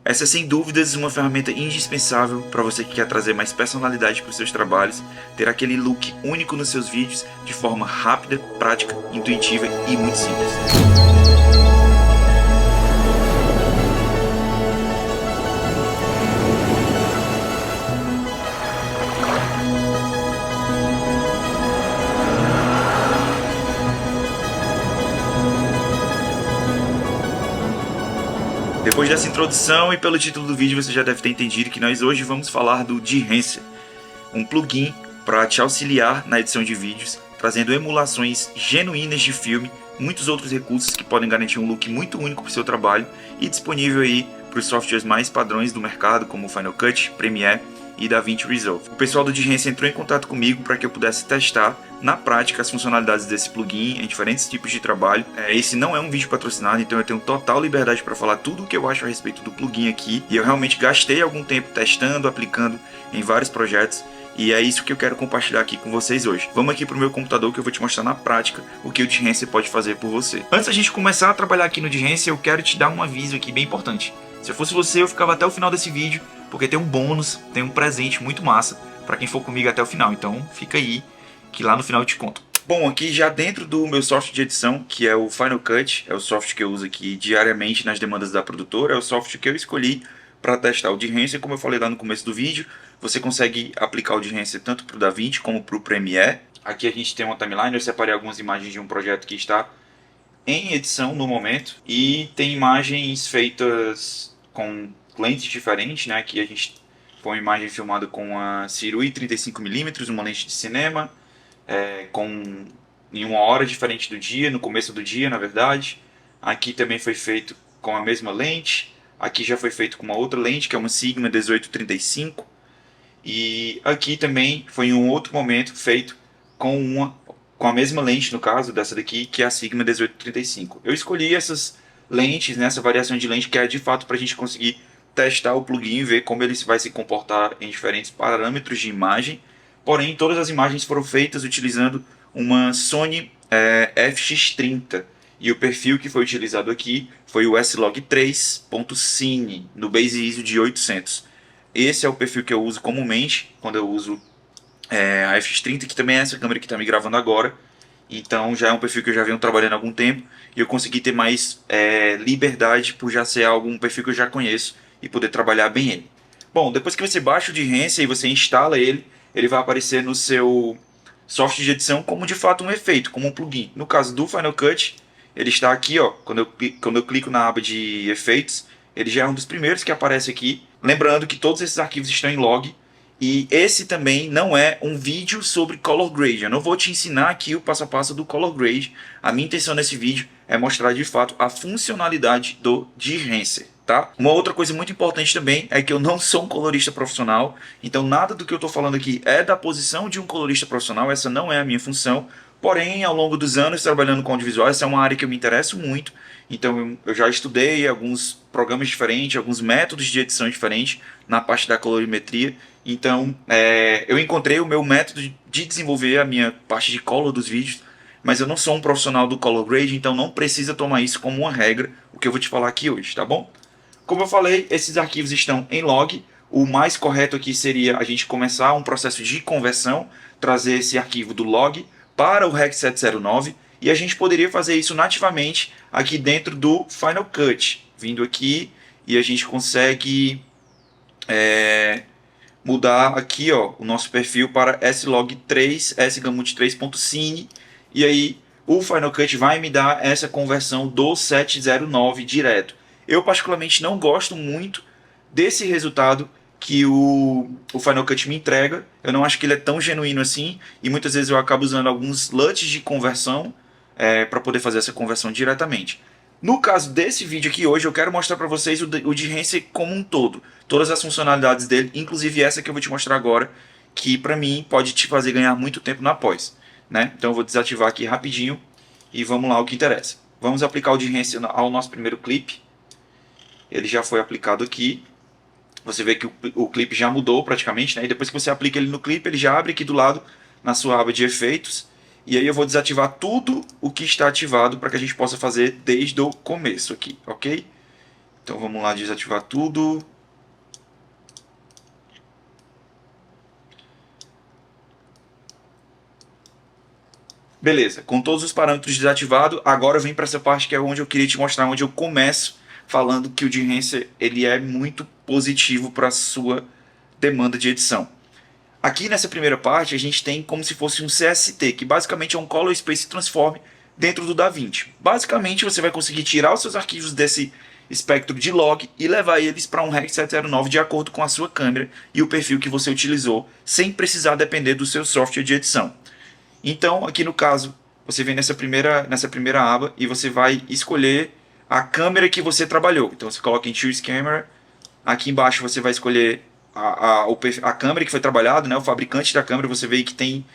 Essa é sem dúvidas uma ferramenta indispensável para você que quer trazer mais personalidade para os seus trabalhos, ter aquele look único nos seus vídeos de forma rápida, prática, intuitiva e muito simples. Depois dessa introdução e pelo título do vídeo você já deve ter entendido que nós hoje vamos falar do Behance, um plugin para te auxiliar na edição de vídeos, trazendo emulações genuínas de filme, muitos outros recursos que podem garantir um look muito único para o seu trabalho e disponível aí para os softwares mais padrões do mercado como Final Cut, Premiere e DaVinci Resolve. O pessoal do Behance entrou em contato comigo para que eu pudesse testar na prática as funcionalidades desse plugin em diferentes tipos de trabalho. Esse não é um vídeo patrocinado, então eu tenho total liberdade para falar tudo o que eu acho a respeito do plugin aqui, e eu realmente gastei algum tempo testando, aplicando em vários projetos, e é isso que eu quero compartilhar aqui com vocês hoje. Vamos aqui para o meu computador que eu vou te mostrar na prática o que o Behance pode fazer por você. Antes da gente começar a trabalhar aqui no Behance, eu quero te dar um aviso aqui bem importante. Se eu fosse você, eu ficava até o final desse vídeo, porque tem um bônus, tem um presente muito massa para quem for comigo até o final. Então fica aí, que lá no final eu te conto. Bom, aqui já dentro do meu software de edição, que é o Final Cut, é o software que eu uso aqui diariamente nas demandas da produtora, é o software que eu escolhi para testar o Behance. Como eu falei lá no começo do vídeo, você consegue aplicar o Behance tanto para o DaVinci como para o Premiere. Aqui a gente tem uma timeline, eu separei algumas imagens de um projeto que está em edição no momento, e tem imagens feitas com lentes diferentes, né? Aqui a gente foi uma imagem filmada com a Sirui 35mm, uma lente de cinema, em uma hora diferente do dia, no começo do dia, na verdade. Aqui também foi feito com a mesma lente. Aqui já foi feito com uma outra lente, que é uma Sigma 1835. E aqui também foi em um outro momento feito com a mesma lente, no caso dessa daqui, que é a Sigma 1835. Eu escolhi essas lentes, né, essa variação de lente, que é de fato para a gente conseguir testar o plugin e ver como ele vai se comportar em diferentes parâmetros de imagem. Porém, todas as imagens foram feitas utilizando uma Sony FX30. E o perfil que foi utilizado aqui foi o S-Log3.Cine, no Base ISO de 800. Esse é o perfil que eu uso comumente quando eu uso a FX30, que também é essa câmera que está me gravando agora. Então já é um perfil que eu já venho trabalhando há algum tempo e eu consegui ter mais liberdade por já ser um perfil que eu já conheço e poder trabalhar bem ele. Bom, depois que você baixa o Behance e você instala ele, ele vai aparecer no seu software de edição como de fato um efeito, como um plugin. No caso do Final Cut, ele está aqui, ó, quando eu clico na aba de efeitos, ele já é um dos primeiros que aparece aqui. Lembrando que todos esses arquivos estão em log. E esse também não é um vídeo sobre color grade. Eu não vou te ensinar aqui o passo a passo do color grade. A minha intenção nesse vídeo é mostrar de fato a funcionalidade do Behance, tá? Uma outra coisa muito importante também é que eu não sou um colorista profissional. Então nada do que eu estou falando aqui é da posição de um colorista profissional. Essa não é a minha função. Porém, ao longo dos anos trabalhando com audiovisual, essa é uma área que eu me interesso muito. Então eu já estudei alguns programas diferentes, alguns métodos de edição diferentes na parte da colorimetria. Então eu encontrei o meu método de desenvolver a minha parte de color dos vídeos, mas eu não sou um profissional do color grade, então não precisa tomar isso como uma regra, o que eu vou te falar aqui hoje, tá bom? Como eu falei, esses arquivos estão em log. O mais correto aqui seria a gente começar um processo de conversão, trazer esse arquivo do log para o Rec 709, e a gente poderia fazer isso nativamente aqui dentro do Final Cut, vindo aqui, e a gente consegue mudar aqui, ó, o nosso perfil para S-Log3, S-Gamut3.Cine, e aí o Final Cut vai me dar essa conversão do 709 direto. Eu particularmente não gosto muito desse resultado que o Final Cut me entrega. Eu não acho que ele é tão genuíno assim, e muitas vezes eu acabo usando alguns LUTs de conversão para poder fazer essa conversão diretamente. No caso desse vídeo aqui hoje, eu quero mostrar para vocês o Behance como um todo, todas as funcionalidades dele, inclusive essa que eu vou te mostrar agora, que para mim pode te fazer ganhar muito tempo na pós, né? Então eu vou desativar aqui rapidinho e vamos lá ao que interessa. Vamos aplicar o Behance ao nosso primeiro clipe. Ele já foi aplicado aqui. Você vê que o clipe já mudou praticamente, né? E depois que você aplica ele no clipe, ele já abre aqui do lado na sua aba de efeitos. E aí eu vou desativar tudo o que está ativado para que a gente possa fazer desde o começo aqui, ok? Então vamos lá desativar tudo. Beleza, com todos os parâmetros desativados, agora vem para essa parte que é onde eu queria te mostrar, onde eu começo falando que o Behance ele é muito positivo para a sua demanda de edição. Aqui nessa primeira parte a gente tem como se fosse um CST, que basicamente é um Color Space Transform dentro do DaVinci. Basicamente você vai conseguir tirar os seus arquivos desse espectro de log e levar eles para um Rec 709 de acordo com a sua câmera e o perfil que você utilizou, sem precisar depender do seu software de edição. Então, aqui no caso, você vem nessa primeira aba e você vai escolher a câmera que você trabalhou. Então você coloca em Choose Camera. Aqui embaixo você vai escolher a câmera que foi trabalhada, né? O fabricante da câmera. Você vê que tem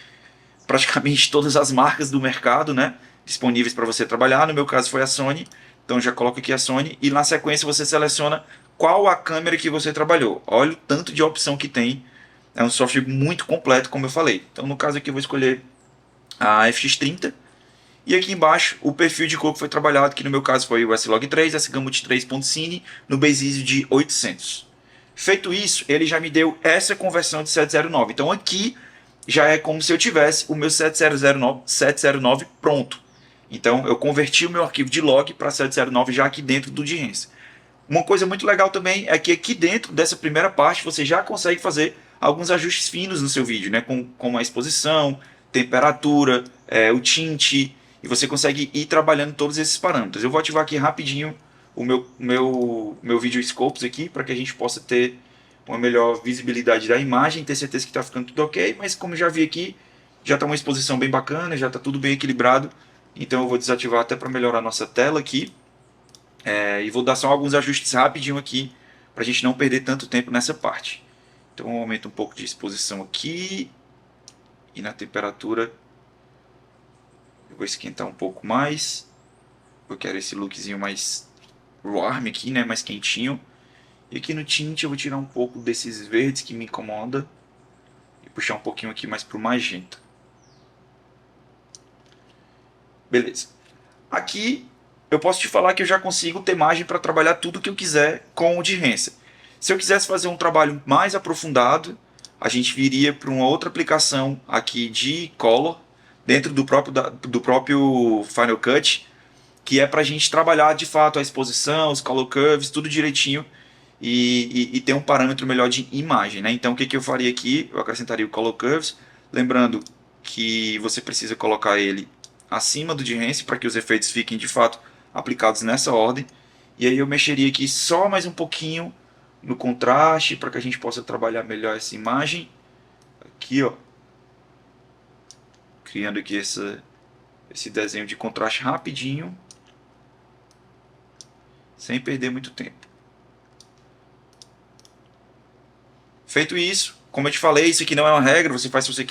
praticamente todas as marcas do mercado, né? Disponíveis para você trabalhar. No meu caso foi a Sony. Então já coloco aqui a Sony. E na sequência você seleciona qual a câmera que você trabalhou. Olha o tanto de opção que tem. É um software muito completo, como eu falei. Então no caso aqui eu vou escolher a FX30. E aqui embaixo o perfil de cor que foi trabalhado, que no meu caso foi o S-Log3, S-Gamut 3.cine, no base ISO de 800. Feito isso, ele já me deu essa conversão de 709. Então aqui já é como se eu tivesse o meu 709 pronto. Então eu converti o meu arquivo de log para 709 já aqui dentro do Behance. Uma coisa muito legal também é que aqui dentro dessa primeira parte você já consegue fazer alguns ajustes finos no seu vídeo, né? Com a exposição, temperatura, o tint, e você consegue ir trabalhando todos esses parâmetros. Eu vou ativar aqui rapidinho o meu Video Scopes aqui para que a gente possa ter uma melhor visibilidade da imagem, ter certeza que está ficando tudo ok, mas como já vi aqui, já está uma exposição bem bacana, já está tudo bem equilibrado, então eu vou desativar até para melhorar a nossa tela aqui. E vou dar só alguns ajustes rapidinho aqui para a gente não perder tanto tempo nessa parte. Então eu aumento um pouco de exposição aqui e na temperatura eu vou esquentar um pouco mais. Eu quero esse lookzinho mais warm aqui, né, mais quentinho. E aqui no tint eu vou tirar um pouco desses verdes que me incomoda e puxar um pouquinho aqui mais para o magenta. Beleza. Aqui eu posso te falar que eu já consigo ter margem para trabalhar tudo que eu quiser com o Behance. Se eu quisesse fazer um trabalho mais aprofundado, a gente viria para uma outra aplicação aqui de Color, dentro do próprio Final Cut, que é para a gente trabalhar de fato a exposição, os Color Curves, tudo direitinho, e ter um parâmetro melhor de imagem, né? Então o que eu faria aqui? Eu acrescentaria o Color Curves, lembrando que você precisa colocar ele acima do Behance para que os efeitos fiquem de fato aplicados nessa ordem. E aí eu mexeria aqui só mais um pouquinho no contraste para que a gente possa trabalhar melhor essa imagem. Aqui, ó, criando aqui esse desenho de contraste rapidinho, sem perder muito tempo. Feito isso, como eu te falei, isso aqui não é uma regra, você faz se você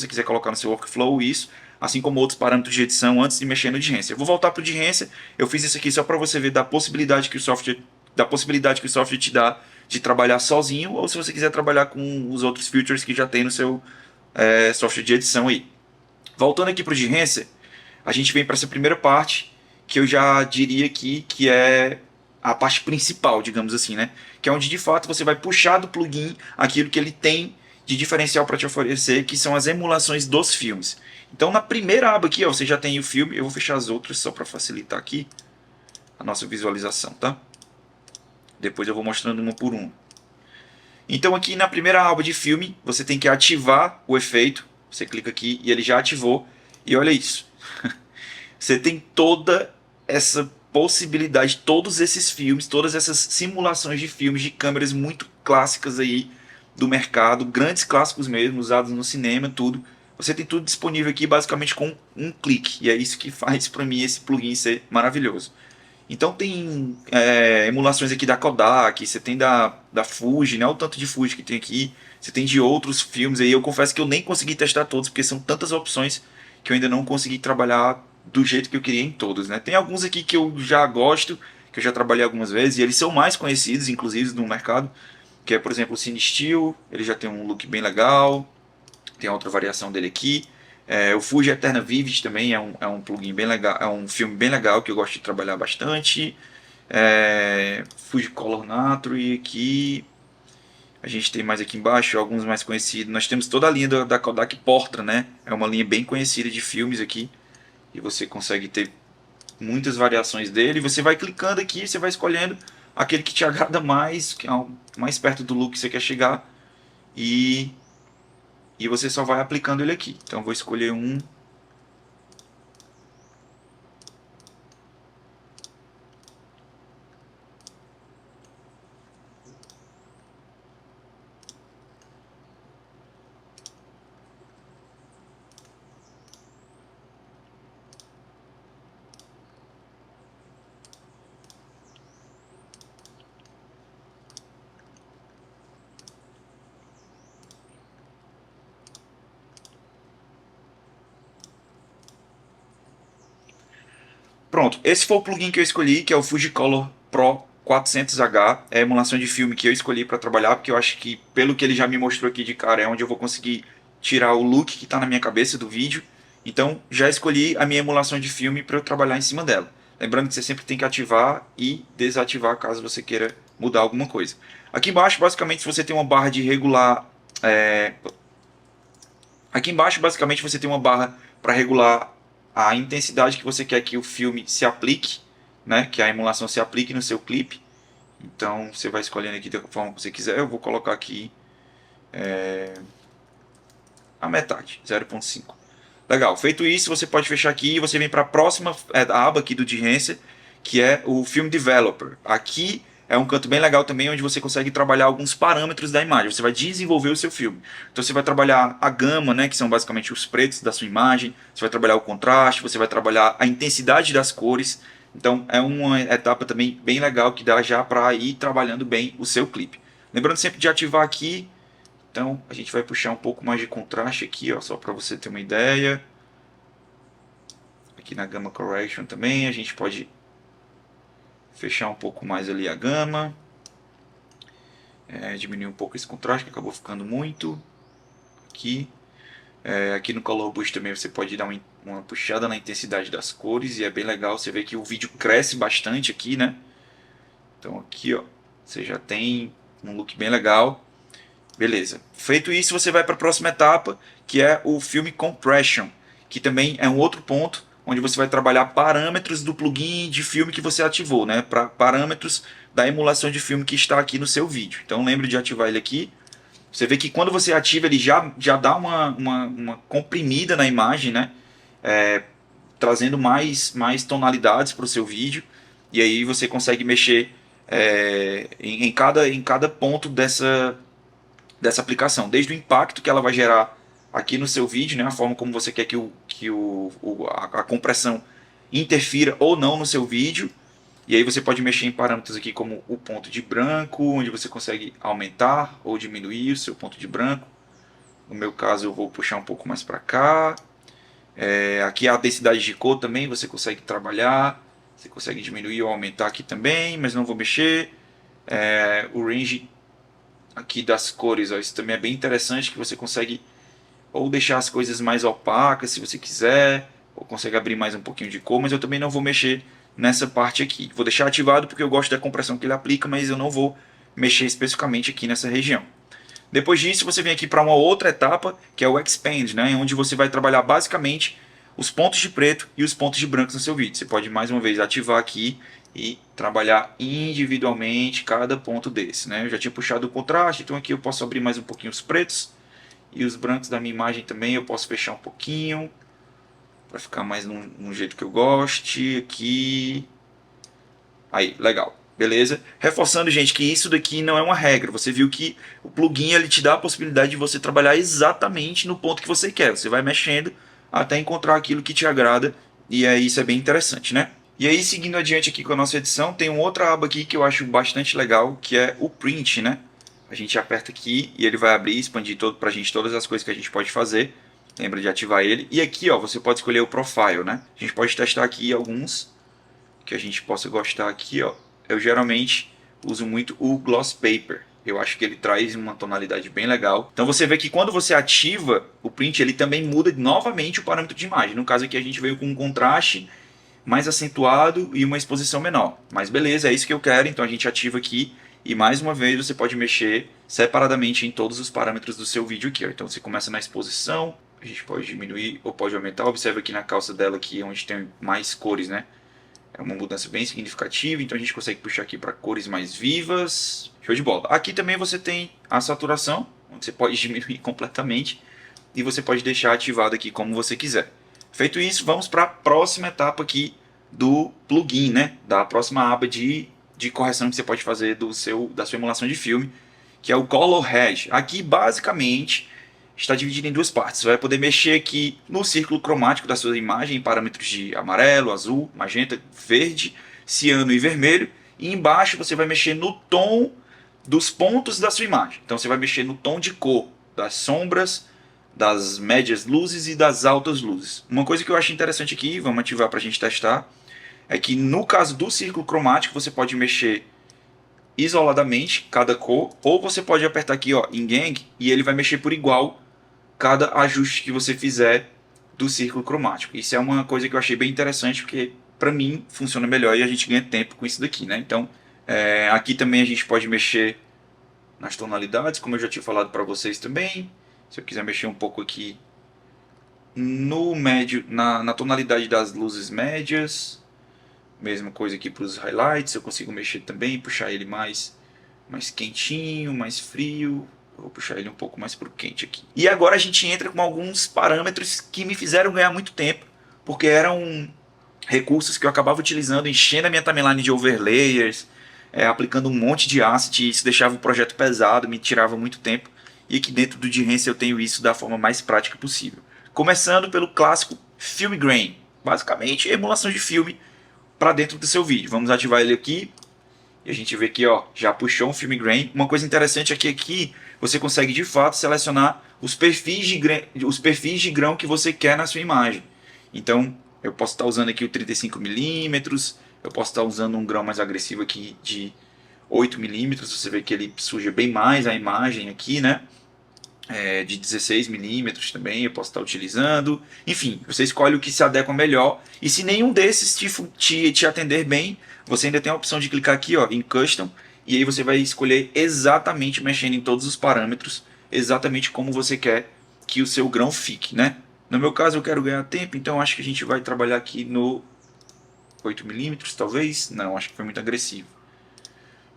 quiser colocar no seu workflow isso, assim como outros parâmetros de edição antes de mexer no Behance. Eu vou voltar para o Behance, eu fiz isso aqui só para você ver da possibilidade que o software te dá de trabalhar sozinho, ou se você quiser trabalhar com os outros features que já tem no seu software de edição aí. Voltando aqui para o Behance, a gente vem para essa primeira parte, que eu já diria aqui que é a parte principal, digamos assim, né? Que é onde de fato você vai puxar do plugin aquilo que ele tem de diferencial para te oferecer, que são as emulações dos filmes. Então na primeira aba aqui, ó, você já tem o filme, eu vou fechar as outras só para facilitar aqui a nossa visualização, tá? Depois eu vou mostrando uma por uma. Então aqui na primeira aba de filme, você tem que ativar o efeito, você clica aqui e ele já ativou, e olha isso. Você tem toda essa possibilidade, todos esses filmes, todas essas simulações de filmes de câmeras muito clássicas aí do mercado, grandes clássicos mesmo, usados no cinema, tudo. Você tem tudo disponível aqui basicamente com um clique, e é isso que faz para mim esse plugin ser maravilhoso. Então tem emulações aqui da Kodak, você tem da Fuji, né? Olha o tanto de Fuji que tem aqui, você tem de outros filmes aí. Eu confesso que eu nem consegui testar todos, porque são tantas opções que eu ainda não consegui trabalhar do jeito que eu queria em todos, né? Tem alguns aqui que eu já gosto, que eu já trabalhei algumas vezes, e eles são mais conhecidos, inclusive, no mercado, que é, por exemplo, o Cine Steel, ele já tem um look bem legal, tem outra variação dele aqui. O Fuji Eterna Vivid também é um plugin bem legal, é um filme bem legal que eu gosto de trabalhar bastante. Fujicolor Natro, e aqui a gente tem mais aqui embaixo, alguns mais conhecidos. Nós temos toda a linha da Kodak Portra, né? É uma linha bem conhecida de filmes aqui. E você consegue ter muitas variações dele. Você vai clicando aqui, você vai escolhendo aquele que te agrada mais, que é o mais perto do look que você quer chegar. E, e você só vai aplicando ele aqui. Então eu vou escolher um. Pronto, esse foi o plugin que eu escolhi, que é o Fujicolor Pro 400H. É a emulação de filme que eu escolhi para trabalhar, porque eu acho que, pelo que ele já me mostrou aqui de cara, é onde eu vou conseguir tirar o look que está na minha cabeça do vídeo. Então, já escolhi a minha emulação de filme para eu trabalhar em cima dela. Lembrando que você sempre tem que ativar e desativar caso você queira mudar alguma coisa. Aqui embaixo, basicamente, você tem uma barra de regular. Aqui embaixo, basicamente, você tem uma barra para regular a intensidade que você quer que o filme se aplique, né? Que a emulação se aplique no seu clipe. Então, você vai escolhendo aqui da forma que você quiser. Eu vou colocar aqui a metade, 0.5. Legal, feito isso, você pode fechar aqui e você vem para a próxima aba aqui do Behance, que é o Film Developer. Aqui é um canto bem legal também, onde você consegue trabalhar alguns parâmetros da imagem. Você vai desenvolver o seu filme. Então você vai trabalhar a gama, né, que são basicamente os pretos da sua imagem. Você vai trabalhar o contraste, você vai trabalhar a intensidade das cores. Então é uma etapa também bem legal que dá já para ir trabalhando bem o seu clipe. Lembrando sempre de ativar aqui. Então a gente vai puxar um pouco mais de contraste aqui, ó, só para você ter uma ideia. Aqui na Gamma Correction também a gente pode fechar um pouco mais ali a gama. Diminuir um pouco esse contraste que acabou ficando muito. Aqui. Aqui no Color Boost também você pode dar uma puxada na intensidade das cores e é bem legal. Você vê que o vídeo cresce bastante aqui, né? Então aqui, ó, você já tem um look bem legal. Beleza. Feito isso, você vai para a próxima etapa, que é o Film Compression, que também é um outro ponto onde você vai trabalhar parâmetros do plugin de filme que você ativou, né? Para parâmetros da emulação de filme que está aqui no seu vídeo. Então lembre de ativar ele aqui. Você vê que quando você ativa, ele já dá uma comprimida na imagem, né? Trazendo mais tonalidades para o seu vídeo. E aí você consegue mexer em cada ponto dessa aplicação, desde o impacto que ela vai gerar aqui no seu vídeo, né, a forma como você quer que a compressão interfira ou não no seu vídeo. E aí você pode mexer em parâmetros aqui como o ponto de branco, onde você consegue aumentar ou diminuir o seu ponto de branco. No meu caso eu vou puxar um pouco mais para cá. Aqui a densidade de cor também você consegue trabalhar. Você consegue diminuir ou aumentar aqui também, mas não vou mexer. O range aqui das cores, ó, isso também é bem interessante, que você consegue ou deixar as coisas mais opacas se você quiser, ou consegue abrir mais um pouquinho de cor, mas eu também não vou mexer nessa parte aqui. Vou deixar ativado porque eu gosto da compressão que ele aplica, mas eu não vou mexer especificamente aqui nessa região. Depois disso, você vem aqui para uma outra etapa, que é o Expand, né, onde você vai trabalhar basicamente os pontos de preto e os pontos de branco no seu vídeo. Você pode mais uma vez ativar aqui e trabalhar individualmente cada ponto desse, né? Eu já tinha puxado o contraste, então aqui eu posso abrir mais um pouquinho os pretos e os brancos da minha imagem também eu posso fechar um pouquinho para ficar mais num jeito que eu goste. Aqui, aí, legal, beleza? Reforçando, gente, que isso daqui não é uma regra. Você viu que o plugin ele te dá a possibilidade de você trabalhar exatamente no ponto que você quer. Você vai mexendo até encontrar aquilo que te agrada e aí isso é bem interessante, né? E aí, seguindo adiante aqui com a nossa edição, tem uma outra aba aqui que eu acho bastante legal, que é o Print, né? A gente aperta aqui e ele vai abrir, expandir pra gente todas as coisas que a gente pode fazer. Lembra de ativar ele. E aqui, ó, você pode escolher o Profile, né? A gente pode testar aqui alguns que a gente possa gostar aqui, ó. Eu geralmente uso muito o Gloss Paper. Eu acho que ele traz uma tonalidade bem legal. Então você vê que quando você ativa o Print, ele também muda novamente o parâmetro de imagem. No caso aqui a gente veio com um contraste mais acentuado e uma exposição menor. Mas beleza, é isso que eu quero, então a gente ativa aqui e mais uma vez você pode mexer separadamente em todos os parâmetros do seu vídeo aqui. Ó. Então você começa na exposição, a gente pode diminuir ou pode aumentar. Observe aqui na calça dela aqui onde tem mais cores, né? É uma mudança bem significativa, então a gente consegue puxar aqui para cores mais vivas. Show de bola. Aqui também você tem a saturação, onde você pode diminuir completamente e você pode deixar ativado aqui como você quiser. Feito isso, vamos para a próxima etapa aqui do plugin, né? Da próxima aba de correção que você pode fazer da sua emulação de filme, que é o Color Hedge. Aqui basicamente está dividido em duas partes. Você vai poder mexer aqui no círculo cromático da sua imagem em parâmetros de amarelo, azul, magenta, verde, ciano e vermelho. E embaixo você vai mexer no tom dos pontos da sua imagem. Então você vai mexer no tom de cor das sombras, das médias luzes e das altas luzes. Uma coisa que eu acho interessante aqui, vamos ativar para a gente testar, é que no caso do círculo cromático você pode mexer isoladamente cada cor, ou você pode apertar aqui ó, em Gang e ele vai mexer por igual cada ajuste que você fizer do círculo cromático. Isso é uma coisa que eu achei bem interessante, porque para mim funciona melhor e a gente ganha tempo com isso daqui, né? Então, aqui também a gente pode mexer nas tonalidades, como eu já tinha falado para vocês também. Se eu quiser mexer um pouco aqui no médio, na tonalidade das luzes médias, mesma coisa aqui para os highlights, eu consigo mexer também, puxar ele mais quentinho, mais frio. Vou puxar ele um pouco mais para o quente aqui. E agora a gente entra com alguns parâmetros que me fizeram ganhar muito tempo, porque eram recursos que eu acabava utilizando, enchendo a minha timeline de overlayers, aplicando um monte de asset, e isso deixava o projeto pesado, me tirava muito tempo. E aqui dentro do Behance eu tenho isso da forma mais prática possível. Começando pelo clássico Film Grain, basicamente emulação de filme para dentro do seu vídeo. Vamos ativar ele aqui. E a gente vê que ó, já puxou um Film Grain. Uma coisa interessante é que aqui você consegue de fato selecionar os perfis de grão que você quer na sua imagem. Então eu posso estar usando aqui o 35mm, eu posso estar usando um grão mais agressivo aqui de 8mm. Você vê que ele suja bem mais a imagem aqui, né? De 16mm também eu posso estar utilizando. Enfim, você escolhe o que se adequa melhor. E se nenhum desses te atender bem, você ainda tem a opção de clicar aqui ó, em Custom. E aí você vai escolher exatamente, mexendo em todos os parâmetros, exatamente como você quer que o seu grão fique, né? No meu caso eu quero ganhar tempo, então acho que a gente vai trabalhar aqui no 8mm talvez. Não, acho que foi muito agressivo.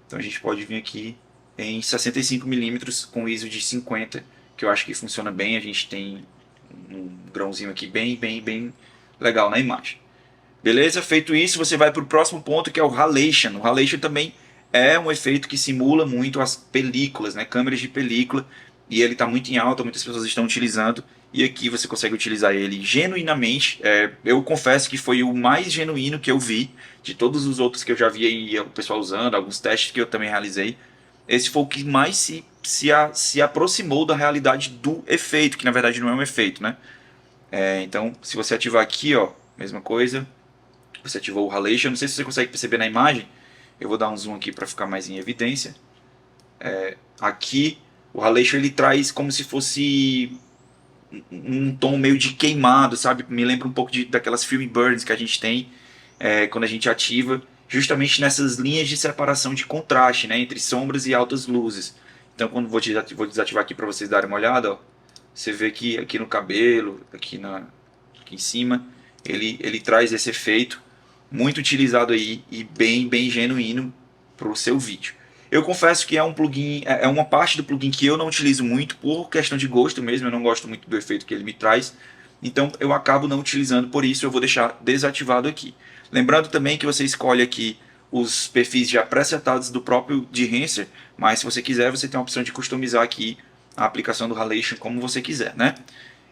Então a gente pode vir aqui em 65mm com ISO de 50, que eu acho que funciona bem. A gente tem um grãozinho aqui bem legal na imagem. Beleza? Feito isso, você vai para o próximo ponto, que é o Halation. O Halation também é um efeito que simula muito as películas, né? Câmeras de película, e ele está muito em alta, muitas pessoas estão utilizando, e aqui você consegue utilizar ele genuinamente. Eu confesso que foi o mais genuíno que eu vi, de todos os outros que eu já vi o pessoal usando, alguns testes que eu também realizei. Esse foi o que mais se aproximou da realidade do efeito, que na verdade não é um efeito, né? Então, se você ativar aqui, ó, mesma coisa, você ativou o Halation. Não sei se você consegue perceber na imagem, eu vou dar um zoom aqui para ficar mais em evidência. Aqui, o Halation ele traz como se fosse um tom meio de queimado, sabe? Me lembra um pouco daquelas film burns que a gente tem quando a gente ativa, justamente nessas linhas de separação de contraste, né, entre sombras e altas luzes. Então, quando vou desativar aqui para vocês darem uma olhada, ó, você vê que aqui no cabelo, aqui em cima, ele traz esse efeito muito utilizado aí e bem genuíno para o seu vídeo. Eu confesso que é um plugin, é uma parte do plugin que eu não utilizo muito por questão de gosto mesmo. Eu não gosto muito do efeito que ele me traz, então eu acabo não utilizando, por isso eu vou deixar desativado aqui. Lembrando também que você escolhe aqui os perfis já pré-setados do próprio Behance, mas se você quiser, você tem a opção de customizar aqui a aplicação do Halation como você quiser, né?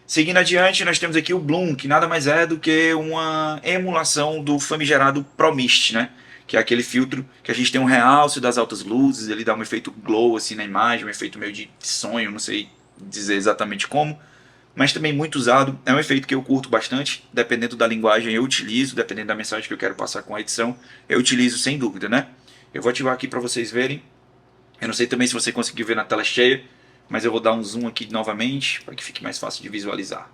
Seguindo adiante, nós temos aqui o Bloom, que nada mais é do que uma emulação do famigerado ProMist, né? Que é aquele filtro que a gente tem um realce das altas luzes, ele dá um efeito glow assim na imagem, um efeito meio de sonho, não sei dizer exatamente como, mas também muito usado. É um efeito que eu curto bastante, dependendo da linguagem eu utilizo, dependendo da mensagem que eu quero passar com a edição, eu utilizo sem dúvida, né? Eu vou ativar aqui para vocês verem. Eu não sei também se você conseguiu ver na tela cheia, mas eu vou dar um zoom aqui novamente, para que fique mais fácil de visualizar.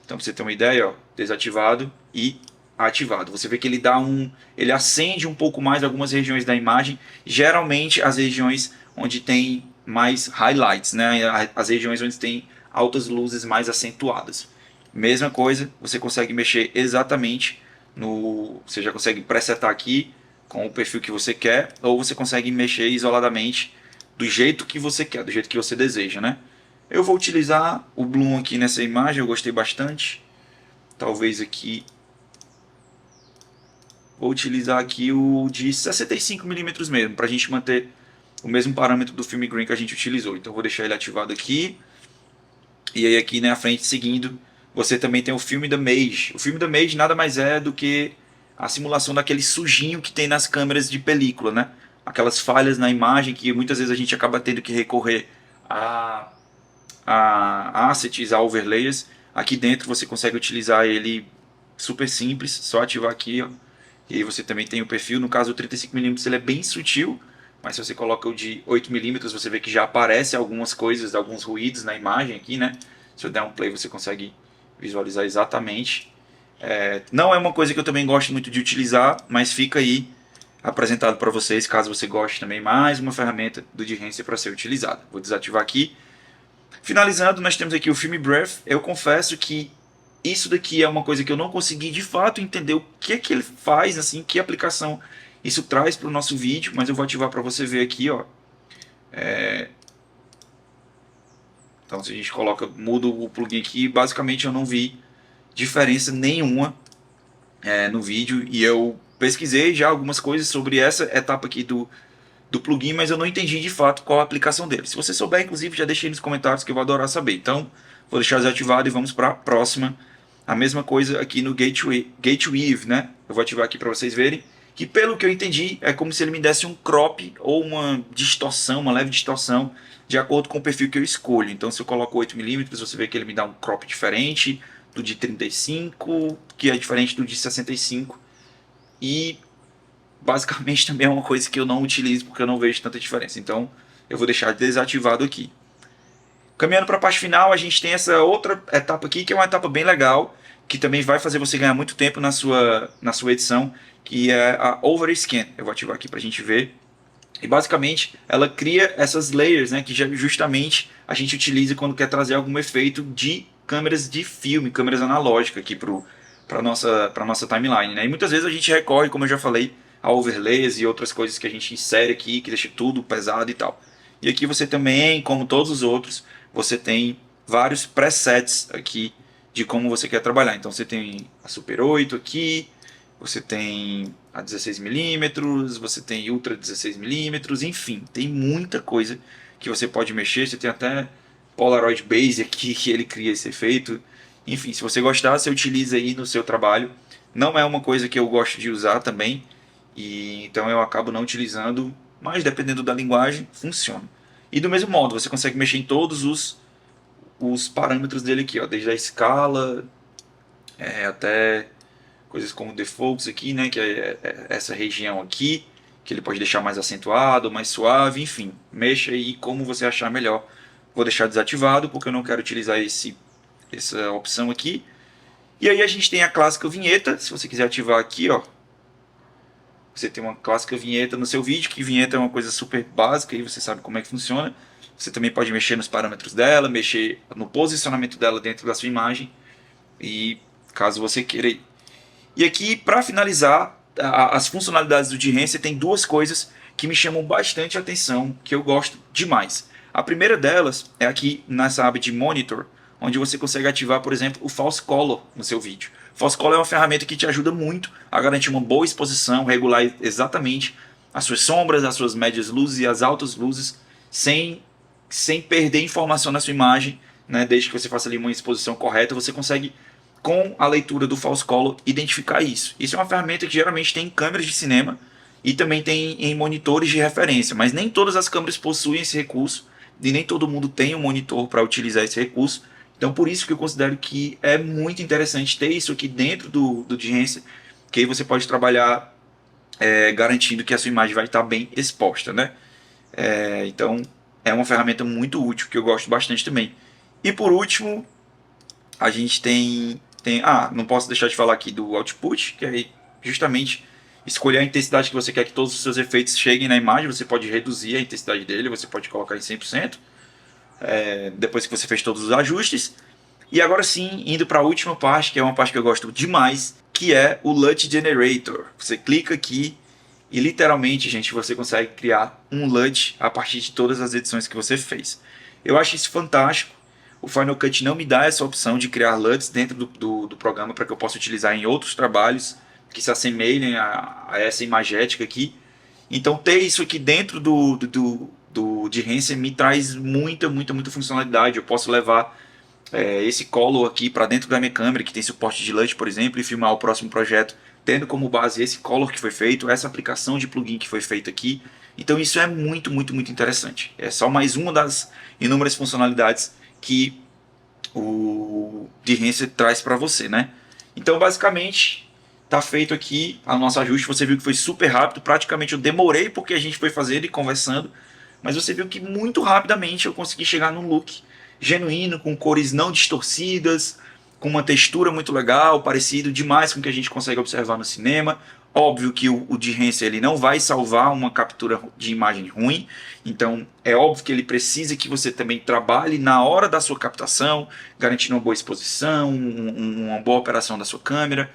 Então, para você ter uma ideia, ó, desativado e ativado. Você vê que ele acende um pouco mais algumas regiões da imagem, geralmente as regiões onde tem mais highlights, né? As regiões onde tem altas luzes mais acentuadas. Mesma coisa, você consegue mexer exatamente no, você já consegue presetar aqui com o perfil que você quer, ou você consegue mexer isoladamente do jeito que você quer, do jeito que você deseja, né? Eu vou utilizar o Bloom aqui nessa imagem, eu gostei bastante. Talvez aqui vou utilizar aqui o de 65mm mesmo, para a gente manter o mesmo parâmetro do filme green que a gente utilizou. Então vou deixar ele ativado aqui. E aí aqui na frente, seguindo, você também tem o filme da Mage. O filme da Mage nada mais é do que a simulação daquele sujinho que tem nas câmeras de película, né? Aquelas falhas na imagem que muitas vezes a gente acaba tendo que recorrer a assets, a overlays. Aqui dentro você consegue utilizar ele super simples, só ativar aqui, ó. E aí você também tem o perfil, no caso o 35mm ele é bem sutil, mas se você coloca o de 8mm você vê que já aparece algumas coisas, alguns ruídos na imagem aqui, né? Se eu der um play você consegue visualizar exatamente. Não é uma coisa que eu também gosto muito de utilizar, mas fica aí apresentado para vocês, caso você goste também, mais uma ferramenta do Behance para ser utilizada. Vou desativar aqui. Finalizando, nós temos aqui o Film Breath. Eu confesso que isso daqui é uma coisa que eu não consegui de fato entender o que é que ele faz, assim, que aplicação isso traz para o nosso vídeo, mas eu vou ativar para você ver aqui, ó. Então se a gente coloca, muda o plugin aqui, basicamente eu não vi diferença nenhuma no vídeo, e eu pesquisei já algumas coisas sobre essa etapa aqui do plugin, mas eu não entendi de fato qual a aplicação dele. Se você souber, inclusive, já deixei nos comentários que eu vou adorar saber. Então, vou deixar desativado e vamos para a próxima. A mesma coisa aqui no Gateweave, né? Eu vou ativar aqui para vocês verem que, pelo que eu entendi, é como se ele me desse um crop ou uma distorção, uma leve distorção, de acordo com o perfil que eu escolho. Então, se eu coloco 8mm, você vê que ele me dá um crop diferente do de 35, que é diferente do de 65. E basicamente também é uma coisa que eu não utilizo porque eu não vejo tanta diferença. Então eu vou deixar desativado aqui. Caminhando para a parte final, a gente tem essa outra etapa aqui, que é uma etapa bem legal, que também vai fazer você ganhar muito tempo na sua edição, que é a Overscan. Eu vou ativar aqui para a gente ver. E basicamente ela cria essas layers, né, que justamente a gente utiliza quando quer trazer algum efeito de câmeras de filme, câmeras analógicas aqui para nossa timeline, né? E muitas vezes a gente recorre, como eu já falei, a overlays e outras coisas que a gente insere aqui, que deixa tudo pesado e tal. E aqui você também, como todos os outros, você tem vários presets aqui de como você quer trabalhar. Então você tem a Super 8 aqui, você tem a 16mm, você tem Ultra 16mm, enfim, tem muita coisa que você pode mexer. Você tem até Polaroid Base aqui, que ele cria esse efeito. Enfim, se você gostar, você utiliza aí no seu trabalho. Não é uma coisa que eu gosto de usar também, e então eu acabo não utilizando, mas dependendo da linguagem, funciona. E do mesmo modo, você consegue mexer em todos os parâmetros dele aqui, ó, desde a escala até coisas como o defocus aqui, né, que é essa região aqui, que ele pode deixar mais acentuado, mais suave, enfim, mexa aí como você achar melhor. Vou deixar desativado porque eu não quero utilizar essa opção aqui. E aí a gente tem a clássica vinheta. Se você quiser ativar aqui, ó, você tem uma clássica vinheta no seu vídeo, que vinheta é uma coisa super básica, e você sabe como é que funciona. Você também pode mexer nos parâmetros dela, mexer no posicionamento dela dentro da sua imagem, e caso você queira. E aqui, para finalizar, as funcionalidades do Behance tem duas coisas que me chamam bastante a atenção, que eu gosto demais. A primeira delas é aqui nessa aba de Monitor, onde você consegue ativar, por exemplo, o False Color no seu vídeo. False Color é uma ferramenta que te ajuda muito a garantir uma boa exposição, regular exatamente as suas sombras, as suas médias luzes e as altas luzes, sem perder informação na sua imagem, né? Desde que você faça ali uma exposição correta, você consegue, com a leitura do False Color, identificar isso. Isso é uma ferramenta que geralmente tem em câmeras de cinema e também tem em monitores de referência, mas nem todas as câmeras possuem esse recurso e nem todo mundo tem um monitor para utilizar esse recurso. Então por isso que eu considero que é muito interessante ter isso aqui dentro do Behance, que aí você pode trabalhar garantindo que a sua imagem vai estar bem exposta, né? Então é uma ferramenta muito útil que eu gosto bastante também. E por último, a gente tem Tem, não posso deixar de falar aqui do output, que é justamente escolher a intensidade que você quer que todos os seus efeitos cheguem na imagem. Você pode reduzir a intensidade dele, você pode colocar em 100%, depois que você fez todos os ajustes. E agora sim, indo para a última parte, que é uma parte que eu gosto demais, que é o LUT Generator. Você clica aqui e literalmente, gente, você consegue criar um LUT a partir de todas as edições que você fez. Eu acho isso fantástico. O Final Cut não me dá essa opção de criar LUTs dentro do programa para que eu possa utilizar em outros trabalhos que se assemelhem a essa imagética aqui. Então ter isso aqui dentro do Behance me traz muita funcionalidade. Eu posso levar esse color aqui para dentro da minha câmera, que tem suporte de LUT, por exemplo, e filmar o próximo projeto, tendo como base esse color que foi feito, essa aplicação de plugin que foi feita aqui. Então isso é muito interessante. É só mais uma das inúmeras funcionalidades que o Behance traz para você, né? Então basicamente tá feito aqui o nosso ajuste. Você viu que foi super rápido, praticamente eu demorei porque a gente foi fazendo e conversando, mas você viu que muito rapidamente eu consegui chegar num look genuíno, com cores não distorcidas, com uma textura muito legal, parecido demais com o que a gente consegue observar no cinema. Óbvio que o Behance ele não vai salvar uma captura de imagem ruim, então é óbvio que ele precisa que você também trabalhe na hora da sua captação, garantindo uma boa exposição, uma boa operação da sua câmera,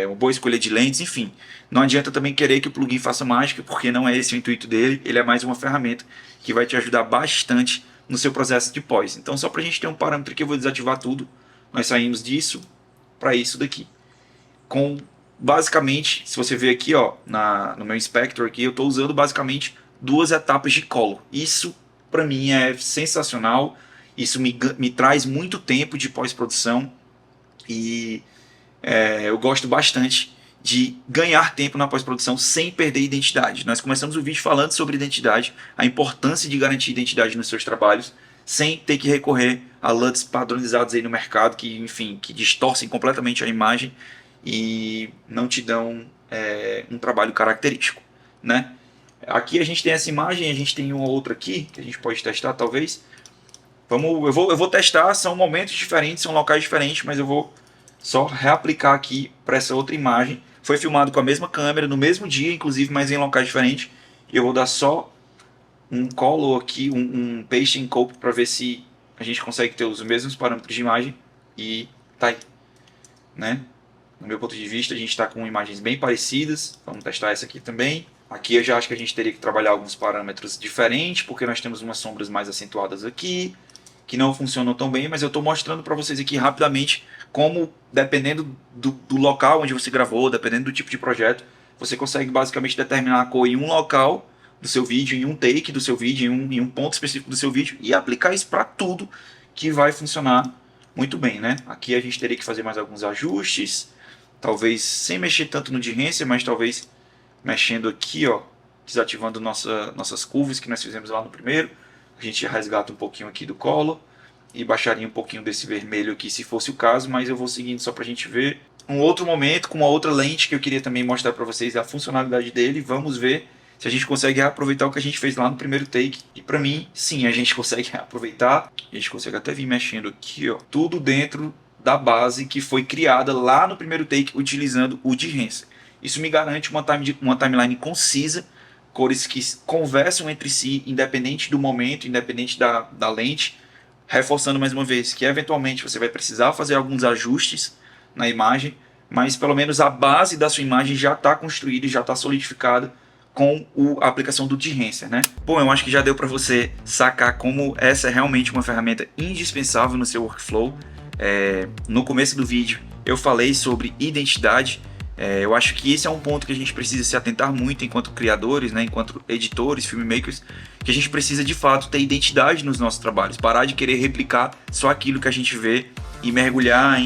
uma boa escolha de lentes, enfim. Não adianta também querer que o plugin faça mágica, porque não é esse o intuito dele. Ele é mais uma ferramenta que vai te ajudar bastante no seu processo de pós. Então só para a gente ter um parâmetro aqui, eu vou desativar tudo. Nós saímos disso para isso daqui. Basicamente, se você ver aqui, ó, no meu inspector aqui, eu estou usando basicamente 2 etapas de color. Isso para mim é sensacional. Isso me traz muito tempo de pós-produção e eu gosto bastante de ganhar tempo na pós-produção sem perder identidade. Nós começamos o vídeo falando sobre identidade, a importância de garantir identidade nos seus trabalhos, sem ter que recorrer a LUTs padronizados aí no mercado, que, enfim, que distorcem completamente a imagem e não te dão um trabalho característico, né? Aqui a gente tem essa imagem, a gente tem uma outra aqui, que a gente pode testar talvez. Eu vou testar, são momentos diferentes, são locais diferentes, mas eu vou só reaplicar aqui para essa outra imagem. Foi filmado com a mesma câmera, no mesmo dia, inclusive, mas em locais diferentes. E eu vou dar só um color aqui, um paste and cope, para ver se a gente consegue ter os mesmos parâmetros de imagem. E tá aí, né? No meu ponto de vista, a gente está com imagens bem parecidas. Vamos testar essa aqui também. Aqui eu já acho que a gente teria que trabalhar alguns parâmetros diferentes, porque nós temos umas sombras mais acentuadas aqui, que não funcionam tão bem, mas eu estou mostrando para vocês aqui rapidamente como, dependendo do local onde você gravou, dependendo do tipo de projeto, você consegue basicamente determinar a cor em um local do seu vídeo, em um take do seu vídeo, em um ponto específico do seu vídeo, e aplicar isso para tudo, que vai funcionar muito bem, né? Aqui a gente teria que fazer mais alguns ajustes, talvez sem mexer tanto no Behance, mas talvez mexendo aqui, ó, desativando nossas curvas que nós fizemos lá no primeiro. A gente resgata um pouquinho aqui do color e baixaria um pouquinho desse vermelho aqui se fosse o caso, mas eu vou seguindo só pra gente ver. Um outro momento com uma outra lente que eu queria também mostrar pra vocês a funcionalidade dele. Vamos ver se a gente consegue reaproveitar o que a gente fez lá no primeiro take. E pra mim, sim, a gente consegue reaproveitar. A gente consegue até vir mexendo aqui, ó, tudo dentro da base que foi criada lá no primeiro take utilizando o Behance. Isso me garante uma timeline concisa, cores que conversam entre si, independente do momento, independente da lente, reforçando mais uma vez que eventualmente você vai precisar fazer alguns ajustes na imagem, mas pelo menos a base da sua imagem já está construída e já está solidificada com a aplicação do Behance, né? Bom, eu acho que já deu para você sacar como essa é realmente uma ferramenta indispensável no seu workflow. No começo do vídeo eu falei sobre identidade. Eu acho que esse é um ponto que a gente precisa se atentar muito enquanto criadores, né, enquanto editores, filmmakers, que a gente precisa de fato ter identidade nos nossos trabalhos, parar de querer replicar só aquilo que a gente vê e mergulhar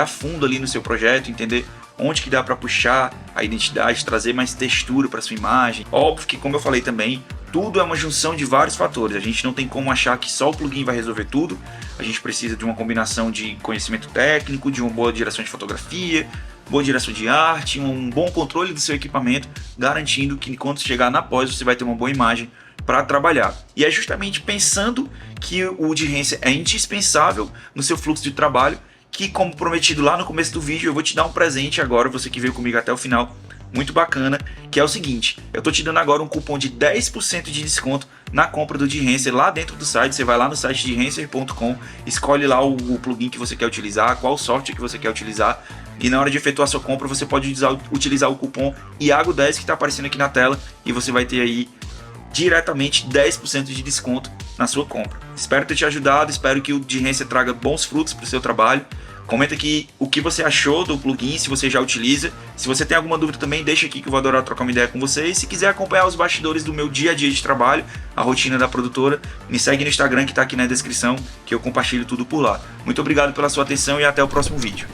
fundo ali no seu projeto, entender onde que dá para puxar a identidade, trazer mais textura para sua imagem. Óbvio que, como eu falei também, tudo é uma junção de vários fatores. A gente não tem como achar que só o plugin vai resolver tudo. A gente precisa de uma combinação de conhecimento técnico, de uma boa direção de fotografia, boa direção de arte, um bom controle do seu equipamento, garantindo que quando chegar na pós você vai ter uma boa imagem para trabalhar. E é justamente pensando que o Behance é indispensável no seu fluxo de trabalho que, como prometido lá no começo do vídeo, eu vou te dar um presente agora, você que veio comigo até o final, muito bacana, que é o seguinte: eu tô te dando agora um cupom de 10% de desconto na compra do Dehancer lá dentro do site. Você vai lá no site dehancer.com, escolhe lá o plugin que você quer utilizar, qual software que você quer utilizar, e na hora de efetuar sua compra você pode utilizar o cupom IAGO10 que está aparecendo aqui na tela, e você vai ter aí diretamente 10% de desconto na sua compra. Espero ter te ajudado, espero que o Dehancer traga bons frutos para o seu trabalho. Comenta aqui o que você achou do plugin, se você já utiliza. Se você tem alguma dúvida também, deixa aqui que eu vou adorar trocar uma ideia com você. E se quiser acompanhar os bastidores do meu dia a dia de trabalho, a rotina da produtora, me segue no Instagram que está aqui na descrição, que eu compartilho tudo por lá. Muito obrigado pela sua atenção e até o próximo vídeo.